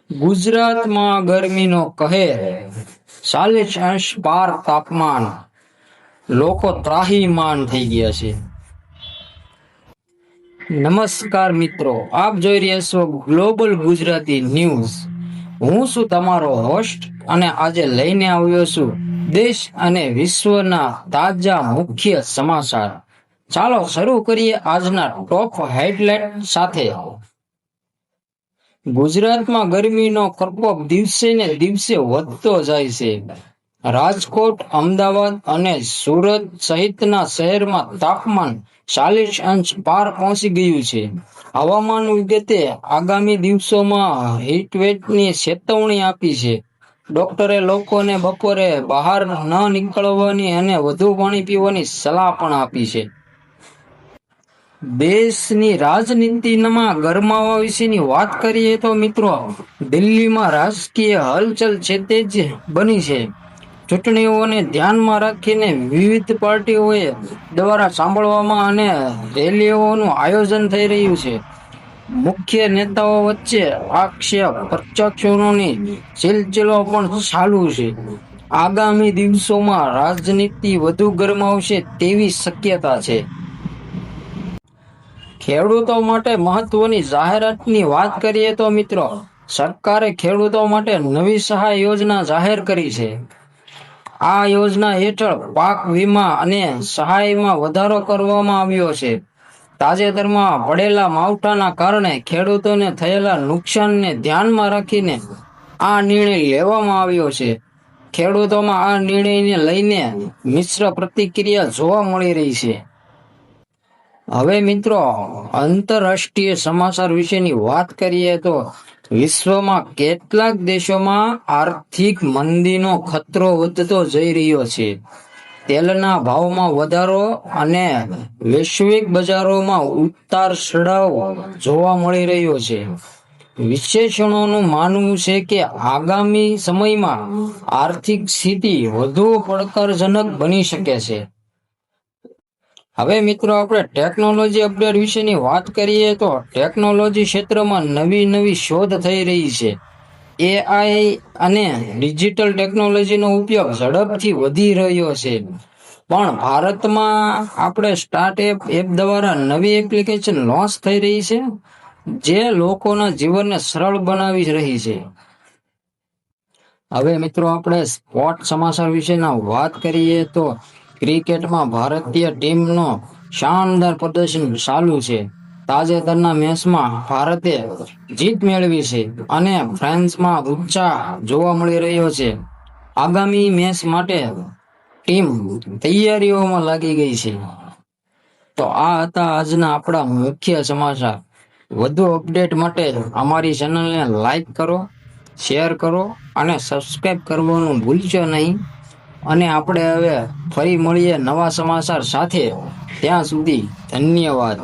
ગુજરાતમાં ગરમીનો કહેર, 40 અંશ પાર તાપમાન, લોકો ત્રાહીમાન થઈ ગયા છે. નમસ્કાર મિત્રો, આપ જોઈ રહ્યા છો ગ્લોબલ ગુજરાતી ન્યૂઝ. હું છું તમારો હોસ્ટ અને આજે લઈને આવ્યો છું દેશ અને વિશ્વના તાજા મુખ્ય સમાચાર. ચાલો શરૂ કરીએ આજના ટોપ હેડલાઇન સાથે. ગુજરાતમાં ગરમીનો પ્રકોપ દિવસે ને દિવસે વધતો જાય છે. રાજકોટ, અમદાવાદ અને સુરત સહિતના શહેરમાં તાપમાન 40 અંશ પાર પહોંચી ગયું છે. હવામાન વિભાગે આગામી દિવસોમાં હીટવેવની ચેતવણી આપી છે. ડોક્ટરે લોકોને બપોરે બહાર ન નીકળવાની અને વધુ પાણી પીવાની સલાહ પણ આપી છે. દેશની રાજનીતિમાં ગરમાવા વિશેની વાત કરીએ તો મિત્રો, દિલ્હીમાં રાજકીય હલચલ તેજ બની છે. ચૂંટણીઓને ધ્યાનમાં રાખીને વિવિધ પાર્ટીઓએ દ્વારા સાંભળવામાં અને રેલીઓનું આયોજન થઈ રહ્યું છે. મુખ્ય નેતાઓ વચ્ચે આક્ષેપ પ્રત્યાશોની સિલસિલો પણ ચાલુ છે. આગામી દિવસોમાં રાજનીતિ વધુ ગરમાવશે તેવી શક્યતા છે. ખેડૂતો માટે મહત્વની જાહેરાતની વાત કરીએ તો મિત્રો, સરકારે ખેડૂતો માટે નવી સહાય યોજના જાહેર કરી છે. આ યોજના હેઠળ પાક વીમા અને સહાયમાં વધારો કરવામાં આવ્યો છે. તાજેતરમાં પડેલા માવઠાના કારણે ખેડૂતોને થયેલા નુકસાનને ધ્યાનમાં રાખીને આ નિર્ણય લેવામાં આવ્યો છે. ખેડૂતોમાં આ નિર્ણયને લઈને મિશ્ર પ્રતિક્રિયા જોવા મળી રહી છે. હવે મિત્રો, આંતરરાષ્ટ્રીય સમાચાર વિશેની વાત કરીએ તો વિશ્વમાં કેટલાક દેશોમાં આર્થિક મંદીનો ખતરો વધતો જઈ રહ્યો છે. તેલના ભાવમાં વધારો અને વૈશ્વિક બજારોમાં ઉતાર ચઢાવ જોવા મળી રહ્યો છે. વિશેષજ્ઞોનું માનવું છે કે આગામી સમયમાં આર્થિક સ્થિતિ વધુ પડકારજનક બની શકે છે. હવે મિત્રો, આપણે ટેકનોલોજી અપડેટ વિશેની વાત કરીએ તો ટેકનોલોજી ક્ષેત્રમાં નવી શોધ થઈ રહી છે. એઆઈ અને ડિજિટલ ટેકનોલોજીનો ઉપયોગ ઝડપથી વધી રહ્યો છે. પણ ભારતમાં આપણે સ્ટાર્ટઅપ એપ દ્વારા નવી એપ્લિકેશન લોન્ચ થઈ રહી છે, જે લોકોના જીવનને સરળ બનાવી રહી છે. હવે મિત્રો, આપણે સ્પોર્ટ સમાચાર વિશેના વાત કરીએ તો ક્રિકેટમાં ભારતીય ટીમનો શાનદાર પ્રદર્શન ચાલુ છે. તાજેતરના મેચમાં ભારતે જીત મેળવી છે અને ફ્રાન્સમાં ઉત્સાહ જોવા મળી રહ્યો છે. આગામી મેચ માટે ટીમ તૈયારીઓમાં લાગી ગઈ છે. તો આ હતા આજના આપણા મુખ્ય સમાચાર. વધુ અપડેટ માટે અમારી ચેનલને લાઈક કરો, શેર કરો અને સબસ્ક્રાઇબ કરવાનું ભૂલશો નહીં. અને આપણે હવે ફરી મળીએ નવા સમાચાર સાથે. ત્યાં સુધી ધન્યવાદ.